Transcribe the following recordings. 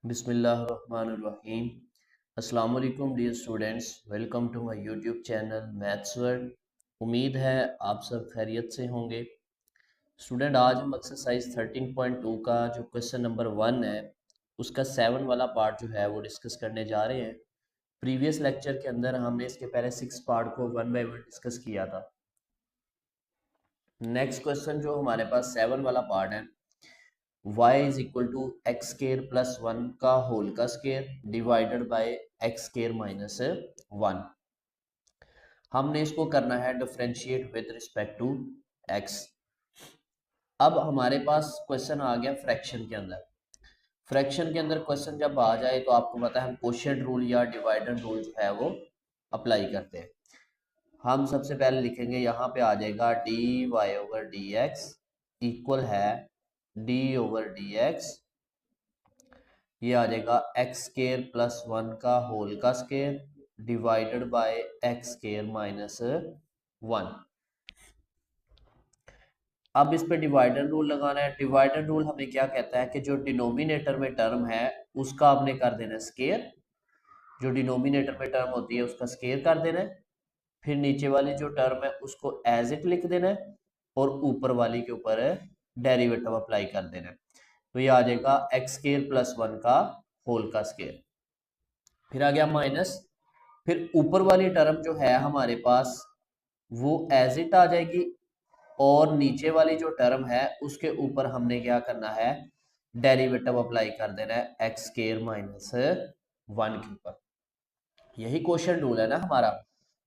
बिस्मिल्लाहिर्रहमानिर्रहीम। अस्सलाम वालेकुम dear students, welcome to my YouTube channel maths world. उम्मीद है आप सब खैरियत से होंगे। स्टूडेंट, आज हम एक्सरसाइज 13.2 का जो क्वेश्चन नंबर 1 है उसका 7 वाला पार्ट जो है वो डिस्कस करने जा रहे हैं। प्रीवियस लेक्चर के अंदर हमने इसके पहले 6 पार्ट को वन बाय वन डिस्कस किया था। नेक्स्ट क्वेश्चन जो हमारे पास 7 वाला पार्ट है, y is equal to x square plus one का होल का square divided by x square minus one. हमने इसको करना है differentiate with respect to x। अब हमारे पास क्वेश्चन आ गया फ्रैक्शन के अंदर। फ्रैक्शन के अंदर क्वेश्चन जब आ जाए तो आपको पता है हम कोशिएंट रूल या डिवाइडेड रूल जो है वो अप्लाई करते हैं। हम सबसे पहले लिखेंगे, यहाँ पे आ जाएगा d y over d x equal है डी ओवर डी एक्स, ये आ जाएगा एक्स स्केयर प्लस वन का होल का square divided by x square minus one. अब इस पे डिवाइडर रूल लगाना है। डिवाइडर रूल हमें क्या कहता है कि जो डिनोमिनेटर में टर्म है उसका आपने कर देना है स्केयर, जो डिनोमिनेटर में टर्म होती है उसका स्केयर कर देना है, फिर नीचे वाली जो टर्म है उसको एज इट लिख देना है और ऊपर वाली के ऊपर डेरिवेटिव अप्लाई कर देना है। तो ये आ जाएगा एक्स स्केयर प्लस वन का होल का स्केयर, फिर आ गया माइनस, फिर ऊपर वाली टर्म जो है हमारे पास वो एज इट आ जाएगी और नीचे वाली जो टर्म है उसके ऊपर हमने क्या करना है, डेरिवेटिव अप्लाई कर देना है एक्स स्केयर माइनस वन के ऊपर। यही क्वेश्चन रूल है ना हमारा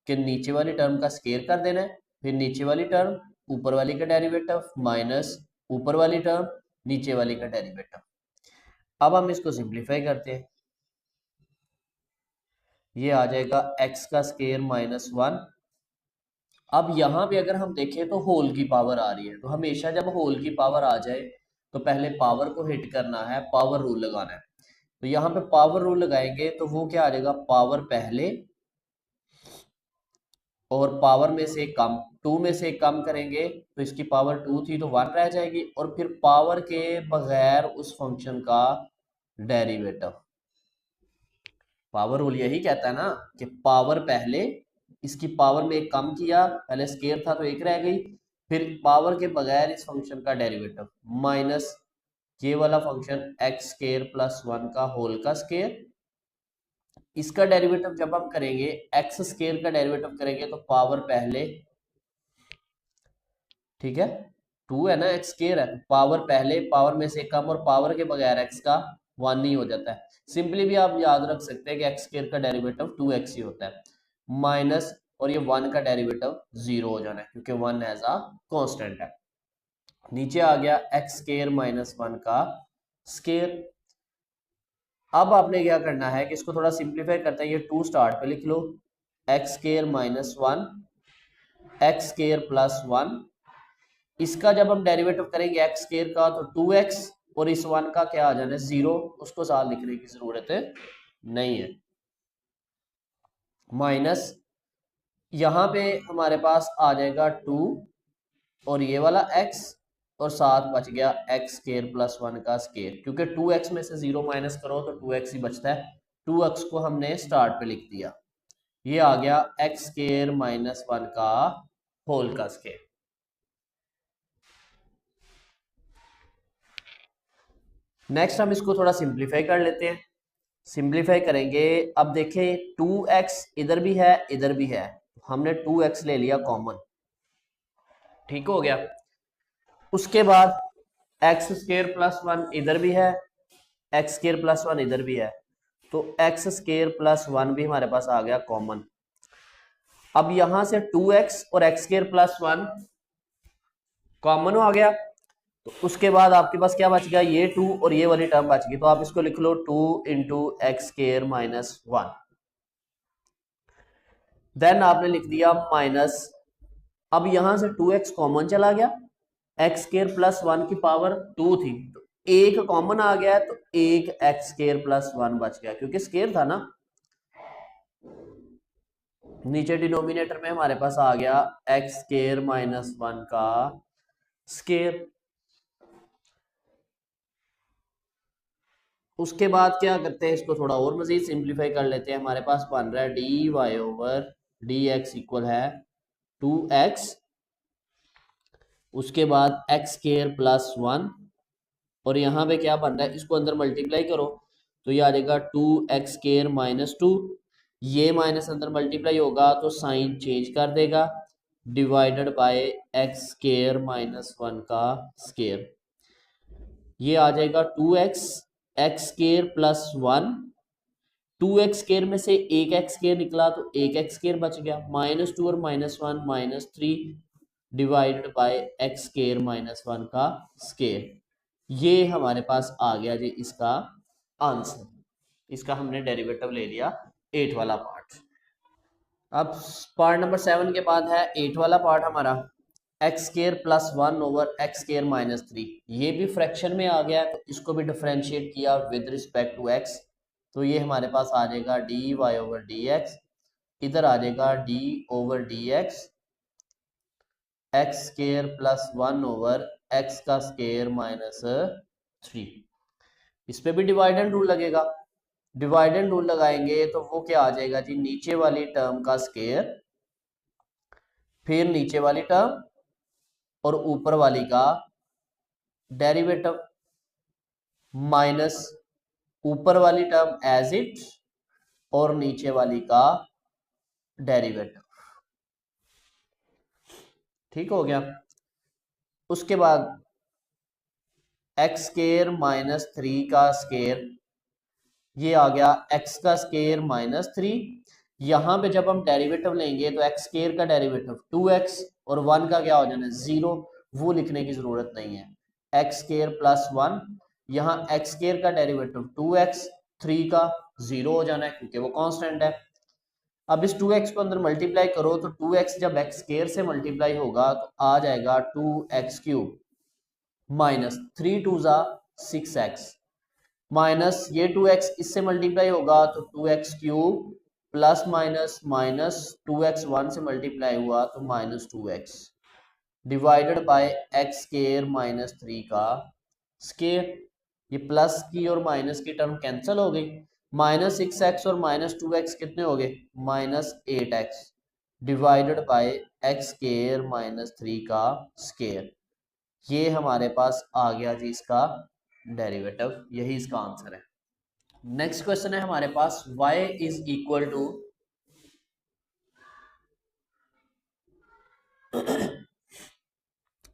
कि नीचे वाली टर्म का स्केयर कर देना है, फिर नीचे वाली टर्म ऊपर वाली का डेरिवेटिव माइनस ऊपर वाली टर्म नीचे वाली का डेरिवेटिव। अब हम इसको सिंप्लीफाई करते हैं, ये आ जाएगा x का स्केयर माइनस वन। अब यहाँ पे अगर हम देखें तो होल की पावर आ रही है, तो हमेशा जब होल की पावर आ जाए तो पहले पावर को हिट करना है, पावर रूल लगाना है। तो यहाँ पे पावर रूल लगाएंगे तो वो क्या आ जाएगा, पावर पहले और पावर में से कम, टू में से कम करेंगे तो इसकी पावर टू थी तो वन रह जाएगी, और फिर पावर के बगैर उस फंक्शन का डेरिवेटिव। पावर रूल यही कहता है ना कि पावर पहले, इसकी पावर में एक कम किया, पहले स्केयर था तो एक रह गई, फिर पावर के बगैर इस फंक्शन का डेरिवेटिव माइनस ये वाला function x square plus one का होल का स्केयर, इसका डेरिवेटिव जब हम करेंगे एक्स स्केयर का डेरिवेटिव करेंगे तो पावर पहले, ठीक है, टू है ना, एक्स स्केयर है, पावर पहले, पावर में से कम और पावर के बगैर एक्स का वन ही हो जाता है। सिंपली भी आप याद रख सकते हैं कि एक्स स्केयर का डेरिवेटिव टू एक्स ही होता है, माइनस और ये वन का डेरिवेटिव जीरो हो जाना है क्योंकि वन एज अ कांस्टेंट है। नीचे आ गया एक्स स्केयर माइनस वन का स्केयर। अब आपने क्या करना है कि इसको थोड़ा सिंप्लीफाई करते हैं, ये टू स्टार्ट पे लिख लो, x square minus one x square plus one, इसका जब हम डेरिवेटिव करेंगे एक्स स्केयर का तो टू एक्स, और इस वन का क्या आ जाना है जीरो, उसको साथ लिखने की जरूरत नहीं है, माइनस यहाँ पे हमारे पास आ जाएगा टू और ये वाला x, और साथ बच गया एक्स स्केयर प्लस वन का स्केयर, क्योंकि टू एक्स में से जीरो माइनस करो तो टू एक्स ही बचता है, टू एक्स को हमने स्टार्ट पे लिख दिया, ये आ गया एक्स स्केयर माइनस वन का होल का स्केयर। नेक्स्ट हम इसको थोड़ा सिंप्लीफाई कर लेते हैं, सिंप्लीफाई करेंगे। अब देखें टू एक्स इधर भी है इधर भी है, हमने टू एक्स ले लिया कॉमन, ठीक हो गया। उसके बाद एक्स स्केयर प्लस वन इधर भी है, एक्स स्केयर प्लस वन इधर भी है, तो एक्स स्केयर प्लस वन भी हमारे पास आ गया कॉमन। अब यहां से टू एक्स और x square plus one common आ गया, तो उसके बाद आपके पास क्या बच गया, ये टू और ये वाली टर्म बच गई, तो आप इसको लिख लो two into x square minus one. Then आपने लिख दिया माइनस, अब यहां से टू एक्स कॉमन चला गया, एक्स स्केयर प्लस वन की पावर टू थी तो एक कॉमन आ गया, तो एक एक्स स्केयर प्लस वन बच गया क्योंकि स्केयर था ना। नीचे डिनोमिनेटर में हमारे पास आ गया एक्स स्केयर माइनस वन का स्केयर। उसके बाद क्या करते हैं, इसको थोड़ा और मजीद सिंप्लीफाई कर लेते हैं। हमारे पास बन रहा है d y over d x equal है 2x, उसके बाद एक्स स्क्वायर प्लस 1, और यहाँ पे क्या बन रहा है, इसको अंदर मल्टीप्लाई करो तो ये आ जाएगा 2x स्क्वायर माइनस 2, ये माइनस अंदर मल्टीप्लाई होगा तो साइन चेंज कर देगा, divided by x square minus 1 का स्क्वायर, ये आ जाएगा 2x x square plus 1, 2x square में से एक एक्स स्क्वायर निकला तो एक एक्स स्क्वायर बच गया, -2 और -1 -3 divided by x square minus 1 का स्क्वायर, ये हमारे पास आ गया जी इसका आंसर। इसका हमने डेरिवेटिव ले लिया 8 वाला पार्ट। अब पार्ट नंबर 7 के बाद है 8 वाला पार्ट हमारा, x square plus 1 over x square minus 3, ये भी फ्रैक्शन में आ गया तो इसको भी डिफरेंशिएट किया विद रिस्पेक्ट टू एक्स, तो ये हमारे पास आ जाएगा d y over d x, इधर आ जाएगा d over d x, x square plus 1 over x का स्क्वायर माइनस 3, इस पे भी डिवाइडेंड रूल लगेगा, डिवाइडेंड रूल लगाएंगे तो वो क्या आ जाएगा जी, नीचे वाली टर्म का स्क्वायर, फिर नीचे वाली टर्म और ऊपर वाली का डेरिवेटिव, माइनस ऊपर वाली टर्म एज इट और नीचे वाली का डेरिवेटिव, ठीक हो गया। उसके बाद एक्स स्क्वायर माइनस 3 का स्क्वायर, ये आ गया एक्स का स्क्वायर माइनस 3, यहाँ पे जब हम डेरिवेटिव लेंगे तो एक्स स्क्वायर का डेरिवेटिव 2x और 1 का क्या हो जाना है 0, वो लिखने की जरूरत नहीं है, एक्स स्क्वायर प्लस 1, यहाँ एक्स स्क्वायर का डेरिवेटिव 2x, 3 का 0 हो जाना है क्योंकि वो कांस्टेंट है। अब इस 2x को अंदर मल्टीप्लाई करो तो 2x जब एक्स स्क्वायर से मल्टीप्लाई होगा तो आ जाएगा 2x क्यूब माइनस 3 2 जा 6x, माइनस ये 2x इससे मल्टीप्लाई होगा तो 2x cube plus minus minus 2x 1 से मल्टीप्लाई हुआ तो minus 2x divided by x square minus 3 का स्क्वायर, ये प्लस की और माइनस की टर्म कैंसिल हो गई, माइनस 6x और माइनस 2x कितने हो गए minus 8x divided by x square minus 3 का स्क्वायर, ये हमारे पास आ गया जी इसका डेरिवेटिव, यही इसका आंसर है। नेक्स्ट क्वेश्चन है हमारे पास y is equal to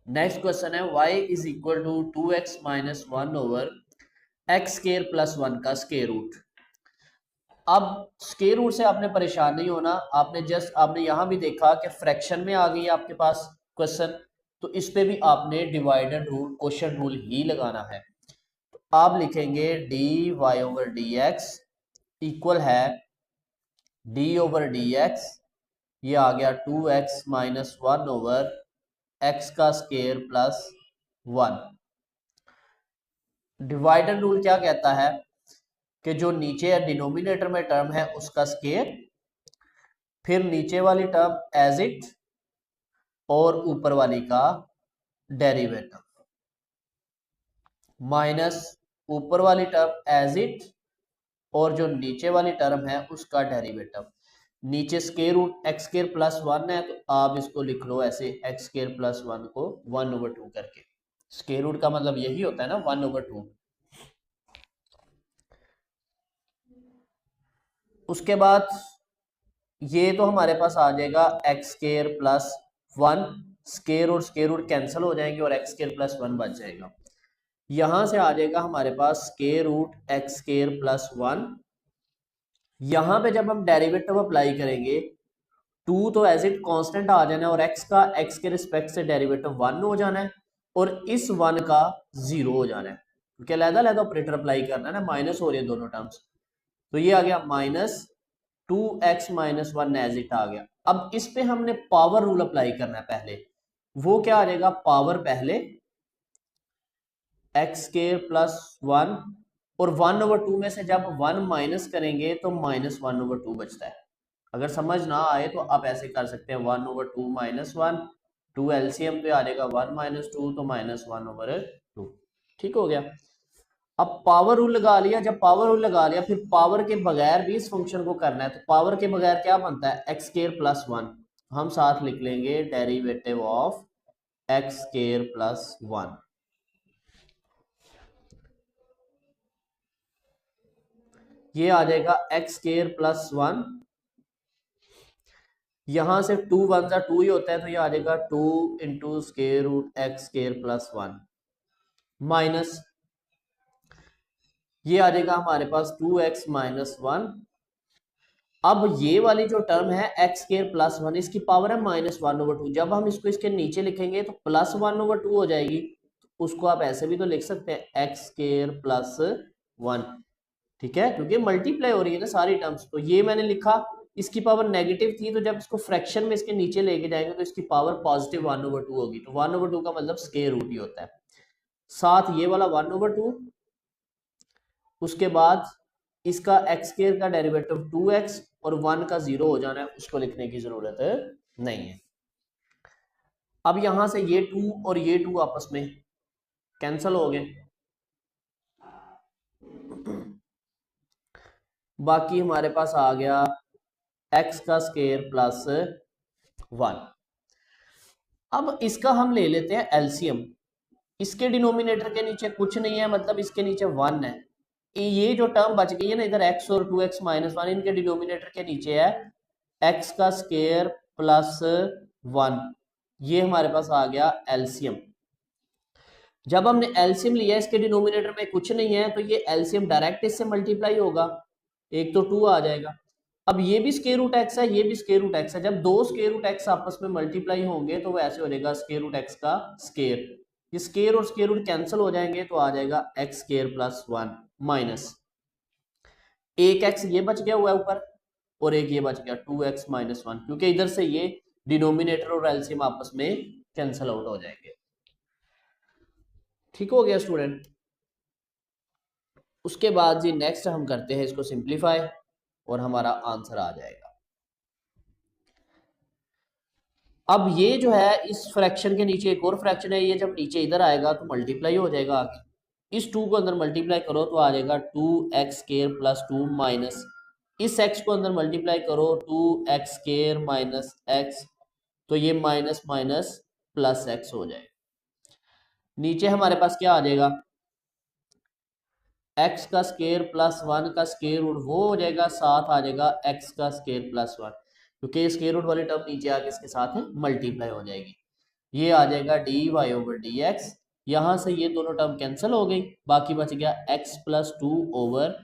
next question है y is equal to 2x minus 1 over x square plus 1 का स्क्वायर रूट। अब स्क्वायर रूट से आपने परेशान नहीं होना, आपने यहां भी देखा कि फ्रैक्शन में आ गई आपके पास क्वेश्चन, तो इस पे भी आपने डिवाइडेड रूल क्वेश्चन रूल ही लगाना है। आप लिखेंगे d y over d x equal है डी ओवर डी एक्स, ये आ गया 2x माइनस 1 ओवर एक्स का स्क्वायर प्लस 1। डिवाइडेड रूल क्या कहता है कि जो नीचे डिनोमिनेटर में टर्म है उसका स्क्वायर, फिर नीचे वाली टर्म एज इट और ऊपर वाली का डेरिवेटिव, माइनस ऊपर वाली टर्म एज इट और जो नीचे वाली टर्म है उसका डेरिवेटिव, नीचे square root x square plus 1 है तो आप इसको लिख लो ऐसे एक्स स्क्वायर प्लस 1 को 1/2 करके, स्क्वायर रूट का मतलब यही होता है ना 1/2। उसके बाद ये तो हमारे पास आ जाएगा एक्स स्क्वायर प्लस 1, स्क्वायर और स्क्वायर रूट कैंसिल हो जाएंगे और एक्स स्क्वायर प्लस 1 बच जाएगा, यहां से आ जाएगा हमारे पास square root x square plus 1, यहां पे जब हम डेरिवेटिव अप्लाई करेंगे 2 तो एज इट कांस्टेंट आ जाना है और एक्स के रिस्पेक्ट से डेरिवेटिव 1 हो जाना है और इस 1 का 0 हो जाना है क्योंकि अलग-अलग ऑपरेटर अप्लाई करना है ना, माइनस हो रही है दोनों टर्म्स, तो ये आ गया minus 2x minus 1 as it आ गया। अब इस पे हमने पावर रूल अप्लाई करना है पहले, वो क्या आ जाएगा पावर पहले एक्स स्क्वायर प्लस 1 और 1/2 में से जब 1 माइनस करेंगे तो माइनस 1/2 बचता है। अगर समझ ना आए तो आप ऐसे कर सकते हैं 1/2 माइनस 1, 2 एलसीएम पे आ जाएगा 1 माइनस 2 तो -1/2, ठीक हो गया। अब पावर रूल लगा लिया, जब पावर रूल लगा लिया फिर पावर के बगैर भी इस फंक्शन को करना है, तो पावर के बगैर क्या बनता है, एक्स स्केयर प्लस वन। हम साथ लिख लेंगे derivative of x square plus one. ये आ जाएगा एक्स स्केयर प्लस वन, यहां से टू वन जा टू ही होता है, तो ये आ जाएगा two into square root x square plus one minus, ये आ जाएगा हमारे पास टू एक्स माइनस वन। अब ये वाली जो टर्म है एक्स स्केयर प्लस वन, इसकी पावर है माइनस वन ओवर टू, जब हम इसको इसके नीचे लिखेंगे तो प्लस वन ओवर टू हो जाएगी। उसको आप ऐसे भी तो लिख सकते हैं एक्स स्केयर प्लस वन, ठीक है, क्योंकि मल्टीप्लाई हो रही है ना सारी टर्म्स। तो ये मैंने लिखा, इसकी पावर नेगेटिव थी, तो जब इसको फ्रैक्शन में इसके नीचे लेके जाएंगे तो इसकी power positive one over two होगी, तो वन ओवर टू का मतलब स्केयर रूट ही होता है। साथ ये वाला वन ओवर टू, उसके बाद इसका एक्स स्केयर का डेरिवेटिव टू एक्स और वन का जीरो हो जाना है, उसको लिखने की जरूरत नहीं है। अब यहां से ये टू और ये टू आपस में कैंसल हो गए, बाकी हमारे पास आ गया एक्स का स्केयर प्लस वन। अब इसका हम ले लेते हैं एलसीएम, इसके डिनोमिनेटर के नीचे कुछ नहीं है, मतलब इसके नीचे वन है, ये जो टर्म बच गई है ना इधर एक्स और टू एक्स माइनस वन, इनके डिनोमिनेटर के नीचे है एक्स का स्केयर प्लस वन, ये हमारे पास आ गया एलसीएम। जब हमने एलसीएम लिया, इसके डिनोमिनेटर में कुछ नहीं है, तो ये एलसीएम डायरेक्ट इससे मल्टीप्लाई होगा, एक तो टू आ जाएगा। अब ये भी स्क्वायर रूट एक्स है, ये भी स्क्वायर रूट एक्स है, जब दो स्क्वायर रूट एक्स आपस में मल्टीप्लाई होंगे तो वो ऐसे हो जाएगा स्क्वायर रूट एक्स का स्क्वायर, ये स्क्वायर और स्क्वायर रूट कैंसिल हो जाएंगे, तो आ जाएगा x square plus one minus एक एक्स ये बच गया हुआ है ऊपर, और एक ये बच गया टू एक्स माइनस वन, क्योंकि इधर से ये डिनोमिनेटर और एलसीएम आपस में कैंसिल आउट हो जाएंगे। ठीक हो गया स्टूडेंट। उसके बाद जी नेक्स्ट हम करते हैं इसको सिंप्लीफाई, और हमारा आंसर आ जाएगा। अब ये जो है इस फ्रैक्शन के नीचे एक और फ्रैक्शन है, ये जब नीचे इधर आएगा तो मल्टीप्लाई हो जाएगा आगे, इस टू को अंदर मल्टीप्लाई करो तो आ जाएगा two x square plus two minus, इस एक्स को अंदर मल्टीप्लाई करो two x square minus x, तो ये माइनस माइनस प्लस एक्स हो जाएगा। नीचे हमारे पास क्या आ जाएगा, एक्स का स्केयर प्लस वन का स्केयर रूट वो हो जाएगा, साथ आ जाएगा एक्स का स्केयर प्लस वन, क्योंकि स्केयर रूट वाली टर्म नीचे आके इसके साथ मल्टीप्लाई हो जाएगी, ये आ जाएगा d y over d x. यहां से ये दोनों टर्म कैंसिल हो गई, बाकी बच गया एक्स प्लस टू ओवर,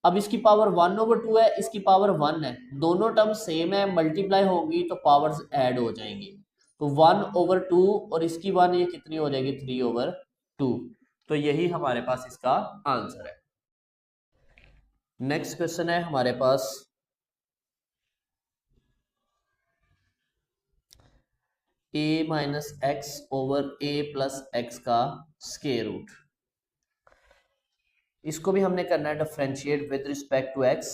अब इसकी पावर वन ओवर टू है, इसकी पावर वन है, दोनों टर्म सेम है, मल्टीप्लाई होगी तो पावर्स ऐड हो जाएंगी, तो वन ओवर टू और इसकी वन, ये कितनी हो जाएगी थ्री ओवर टू। तो यही हमारे पास इसका आंसर है। नेक्स्ट क्वेश्चन है हमारे पास a minus x over a plus x का स्क्वायर रूट, इसको भी हमने करना है differentiate with respect to x।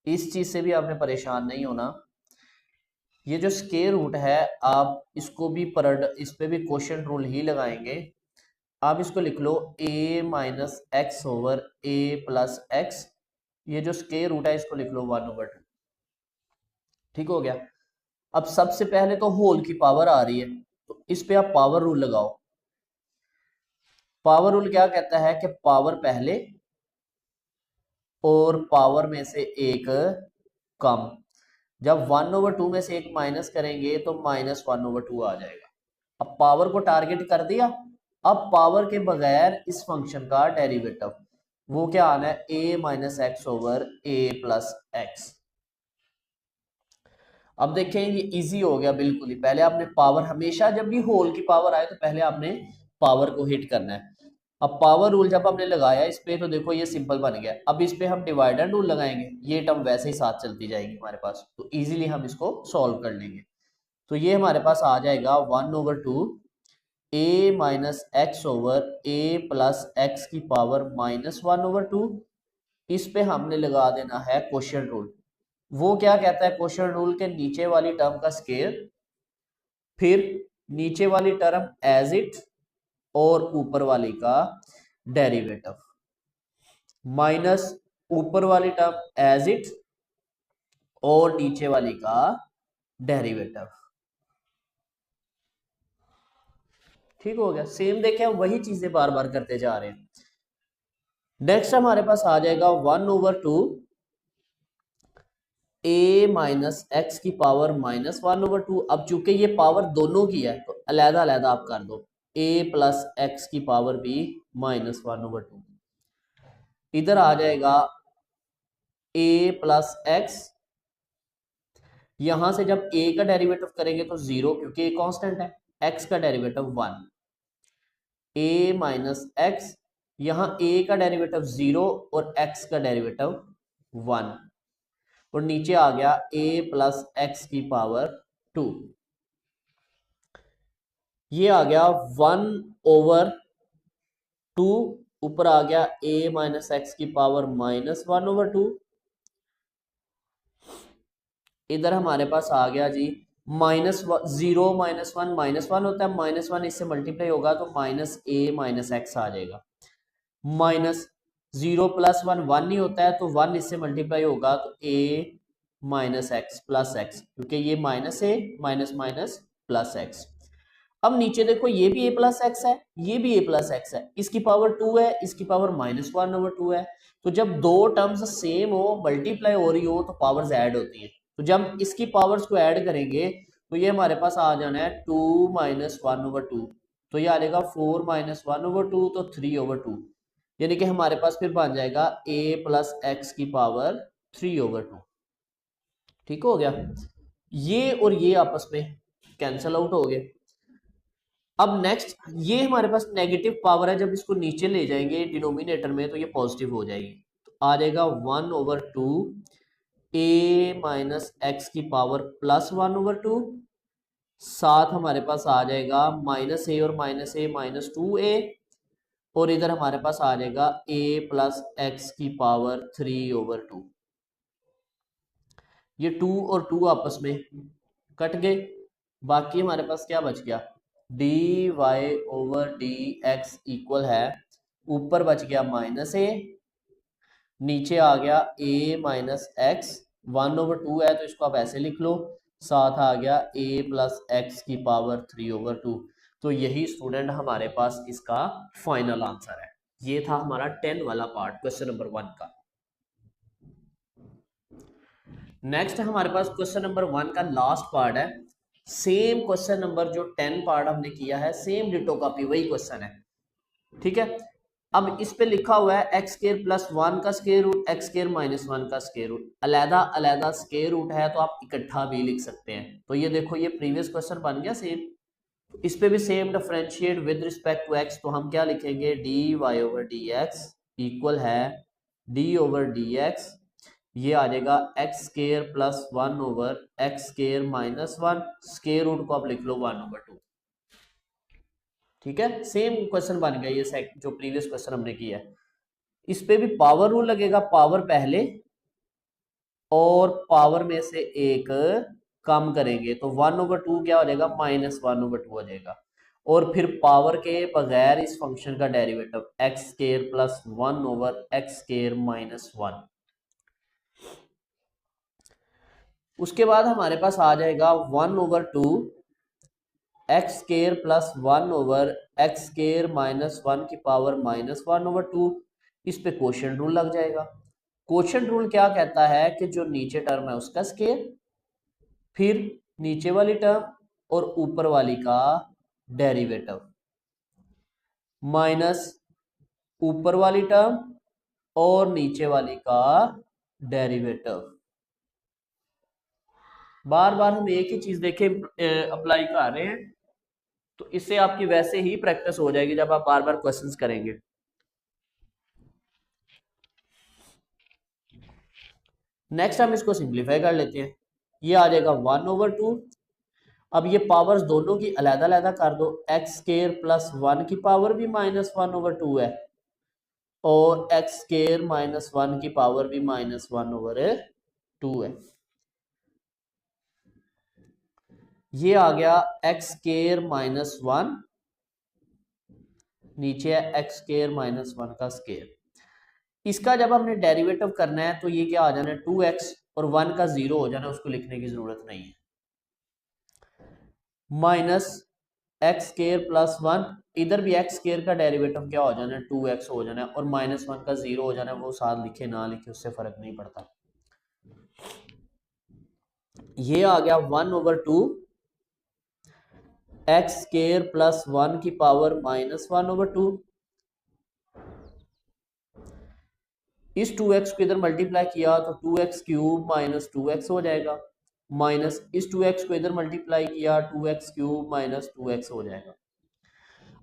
इस चीज से भी आपने परेशान नहीं होना, ये जो स्क्वायर रूट है आप इसको भी इस पे भी क्वोशिएंट रूल ही लगाएंगे। आप इसको लिख लो a minus x over a plus x, ये जो स्क्वायर रूट है इसको लिख लो वन ओवर टू। ठीक हो गया। अब सबसे पहले तो होल की पावर आ रही है, तो इस पे आप पावर रूल लगाओ। पावर रूल क्या कहता है कि पावर पहले और पावर में से एक कम, जब वन ओवर टू में से एक माइनस करेंगे तो माइनस वन ओवर टू आ जाएगा। अब पावर को टारगेट कर दिया, अब पावर के बगैर इस फंक्शन का डेरिवेटिव वो क्या आना है, a minus x over a plus x. अब देखें ये इजी हो गया बिल्कुल ही, पहले आपने पावर, हमेशा जब भी होल की पावर आए तो पहले आपने पावर को हिट करना है। अब पावर रूल जब हमने लगाया इस पे तो देखो ये सिंपल बन गया, अब इस पे हम डिवाइडर रूल लगाएंगे, ये टर्म वैसे ही साथ चलती जाएगी हमारे पास, तो इजीली हम इसको सॉल्व कर लेंगे। तो ये हमारे पास आ जाएगा one over two a minus x over a plus x की power minus one over two, इस पे हमने लगा देना है क्वोशिएंट रूल। वो क्या कहता है क्वोशिएंट रूल के, नीचे वाली टर्म का स्क्वायर, फिर नीचे वाली टर्म एज इट, और ऊपर वाली का डेरिवेटिव। माइनस ऊपर वाली टर्म एज इट और नीचे वाली का डेरिवेटिव। ठीक हो गया। सेम देखें, वही चीजें बार बार करते जा रहे हैं। नेक्स्ट हमारे पास आ जाएगा 1/2 a माइनस एक्स की पावर -1/2। अब चूंकि ये पावर दोनों की है तो अलहदा अलहदा आप कर दो, a प्लस एक्स की पावर भी -1/2। इधर आ जाएगा a प्लस एक्स, यहां से जब a का डेरिवेटिव करेंगे तो 0 क्योंकि a कांस्टेंट है, x का डेरिवेटिव 1, a माइनस एक्स, यहां a का डेरिवेटिव 0 और x का डेरिवेटिव 1, और नीचे आ गया a प्लस एक्स की पावर 2। ये आ गया 1/2, ऊपर आ गया a माइनस एक्स की पावर -1/2। इधर हमारे पास आ गया जी -0 -1 होता है, -1 इससे मल्टीप्लाई होगा तो -a माइनस एक्स आ जाएगा। -0 + 1 1 नहीं होता है तो 1 इससे मल्टीप्लाई होगा तो a minus x plus x, क्योंकि ये -a minus minus plus x. अब नीचे देखो, ये भी a प्लस एक्स है, ये भी a प्लस एक्स है, इसकी पावर 2 है, इसकी पावर -1/2 है। तो जब दो टर्म्स सेम हो, मल्टीप्लाई हो रही हो, तो पावर्स ऐड होती है। तो जब इसकी पावर्स को ऐड करेंगे तो ये हमारे पास आ जाना है 2 - 1/2, तो ये आ जाएगा 4 - 1/2 तो 3/2, यानी कि हमारे पास फिर बन जाएगा a प्लस एक्स की पावर 3/2। ठीक हो गया। ये और ये आपस में कैंसल आउट हो गए। अब नेक्स्ट, ये हमारे पास नेगेटिव पावर है, जब इसको नीचे ले जाएंगे डिनोमिनेटर में तो ये पॉजिटिव हो जाएगी, तो आ जाएगा 1/2 a माइनस एक्स की पावर +1/2, साथ हमारे पास आ जाएगा -a और -a -2a, और इधर हमारे पास आ जाएगा a प्लस एक्स की पावर 3/2। ये 2 और 2 आपस में कट गए, बाकी हमारे पास क्या बच गया, dy/dx इक्वल है, ऊपर बच गया -a, नीचे आ गया a माइनस एक्स, 1/2 है तो इसको आप ऐसे लिख लो, साथ आ गया a प्लस एक्स की पावर 3/2। तो यही स्टूडेंट हमारे पास इसका फाइनल आंसर है। ये था हमारा 10 वाला पार्ट, क्वेश्चन नंबर 1 का। नेक्स्ट हमारे पास क्वेश्चन नंबर 1 का लास्ट पार्ट है। सेम क्वेश्चन नंबर जो 10 पार्ट हमने किया है, सेम डिटो कॉपी वही क्वेश्चन है। ठीक है। अब इस पे लिखा हुआ है x² + 1 का स्क्वायर रूट, x² - 1 का स्क्वायर रूट। अलहदा अलहदा स्क्वायर रूट है तो आप इकट्ठा भी लिख सकते हैं। तो ये देखो, ये प्रीवियस क्वेश्चन बन गया सेम, इस पे भी same differentiate with respect to x, तो हम क्या लिखेंगे, dy/dx इक्वल है d/dx, ये आ जाएगा x² + 1/x² - 1, स्क्वायर रूट को आप लिख लो 1/2। ठीक है, सेम क्वेश्चन बन गया ये जो प्रीवियस क्वेश्चन हमने किया है। इस पे भी पावर रूल लगेगा, पावर पहले और पावर में से एक कम करेंगे तो 1/2 क्या हो जाएगा, -1/2 हो जाएगा, और फिर पावर के बगैर इस फंक्शन का डेरिवेटिव x² + 1/x² - 1। उसके बाद हमारे पास आ जाएगा 1/2 x² + 1/x² - 1 की पावर -1/2। इस पे क्वोशिएंट रूल लग जाएगा। क्वोशिएंट रूल क्या कहता है कि जो नीचे टर्म है उसका स्क्वायर, फिर नीचे वाली टर्म और ऊपर वाली का डेरिवेटिव, माइनस ऊपर वाली टर्म और नीचे वाली का डेरिवेटिव। बार बार हम एक ही चीज देखे अप्लाई कर रहे हैं, तो इससे आपकी वैसे ही प्रैक्टिस हो जाएगी जब आप बार बार क्वेश्चंस करेंगे। नेक्स्ट हम इसको सिंप्लीफाई कर लेते हैं। ये आ जाएगा 1/2। अब ये पावर्स दोनों की अलग अलग कर दो, x² + 1 की पावर भी -1/2 है और x² - 1 की पावर भी -1/2 है। ये आ गया x² - 1, नीचे है x² - 1 का स्क्वायर। इसका जब हमने डेरिवेटिव करना है तो ये क्या आ जाना है 2x और 1 का 0 हो जाना, उसको लिखने की जरूरत नहीं है। माइनस एक्स स्केयर प्लस 1, इधर भी एक्स स्केयर का डेरिवेटिव क्या हो जाना है 2x हो जाना है, और -1 का 0 हो जाना है, वो साथ लिखे ना लिखे उससे फर्क नहीं पड़ता। ये आ गया 1/2 एक्स स्केयर प्लस 1 की पावर -1/2। इस 2x को इधर मल्टीप्लाई किया तो 2x³ माइनस 2x हो जाएगा, माइनस इस 2x को इधर मल्टीप्लाई किया 2x³ माइनस 2x हो जाएगा।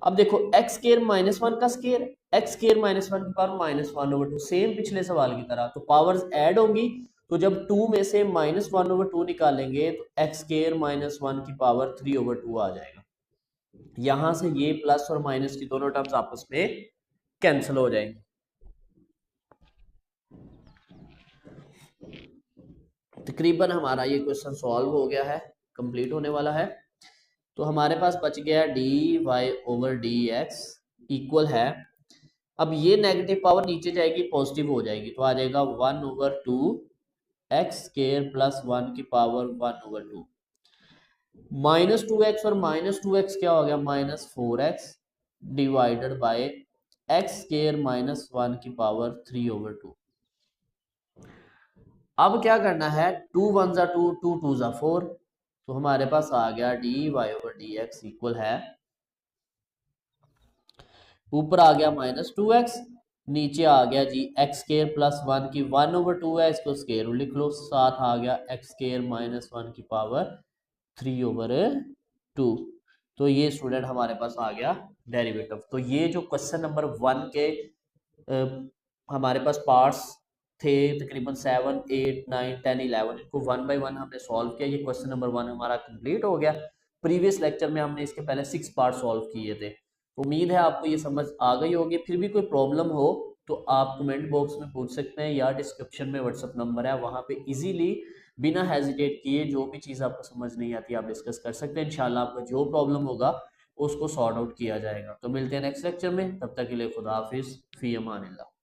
अब देखो x स्केयर -1 का स्केयर, x स्केयर -1 की पावर -1/2, सेम पिछले सवाल की तरह। तो पावर्स ऐड होंगी, तो जब 2 में से -1/2 निकालेंगे तो x स्केयर -1 की पावर 3/2 आ जाएगा। यहां से ये प्लस और माइनस की दोनों टर्म्स आपस में कैंसिल हो जाएंगे। तकरीबन हमारा ये क्वेश्चन सॉल्व हो गया है, कंप्लीट होने वाला है। तो हमारे पास बच गया dy/dx इक्वल है, अब ये नेगेटिव पावर नीचे जाएगी पॉजिटिव हो जाएगी, तो आ जाएगा 1/2 एक्स स्केयर प्लस 1 की पावर 1/2। -2x और -2x क्या हो गया -4x divided by x square -1 की पावर 3/2। अब क्या करना है 2 1 जा 2, 2 2 जा 4, तो हमारे पास आ गया dy/dx इक्वल है, ऊपर आ गया -2x, नीचे आ गया जी एक्स स्केयर प्लस 1 की 1/2 है, इसको स्केयर लिख लो, साथ आ गया एक्स स्केयर -1 की पावर 3/2। तो ये स्टूडेंट हमारे पास आ गया डेरिवेटिव। तो ये जो क्वेश्चन नंबर 1 के हमारे पास पार्ट्स थे तकरीबन 7 8 9 10 11, इनको 1 बाय 1 हमने सॉल्व किया। ये क्वेश्चन नंबर 1 हमारा कंप्लीट हो गया। प्रीवियस लेक्चर में हमने इसके पहले 6 पार्ट सॉल्व किए थे। उम्मीद है आपको ये समझ आ गई होगी। फिर भी कोई प्रॉब्लम हो तो आप कमेंट बॉक्स में पूछ सकते हैं, या डिस्क्रिप्शन में व्हाट्सअप नंबर है, वहाँ पे इजीली बिना हेजिटेट किए जो भी चीज़ आपको समझ नहीं आती आप डिस्कस कर सकते हैं। इंशाल्लाह आपका जो प्रॉब्लम होगा उसको सॉर्ट आउट किया जाएगा। तो मिलते हैं नेक्स्ट लेक्चर में, तब तक के लिए खुदा हाफिज़, फ़ी अमानिल्लाह।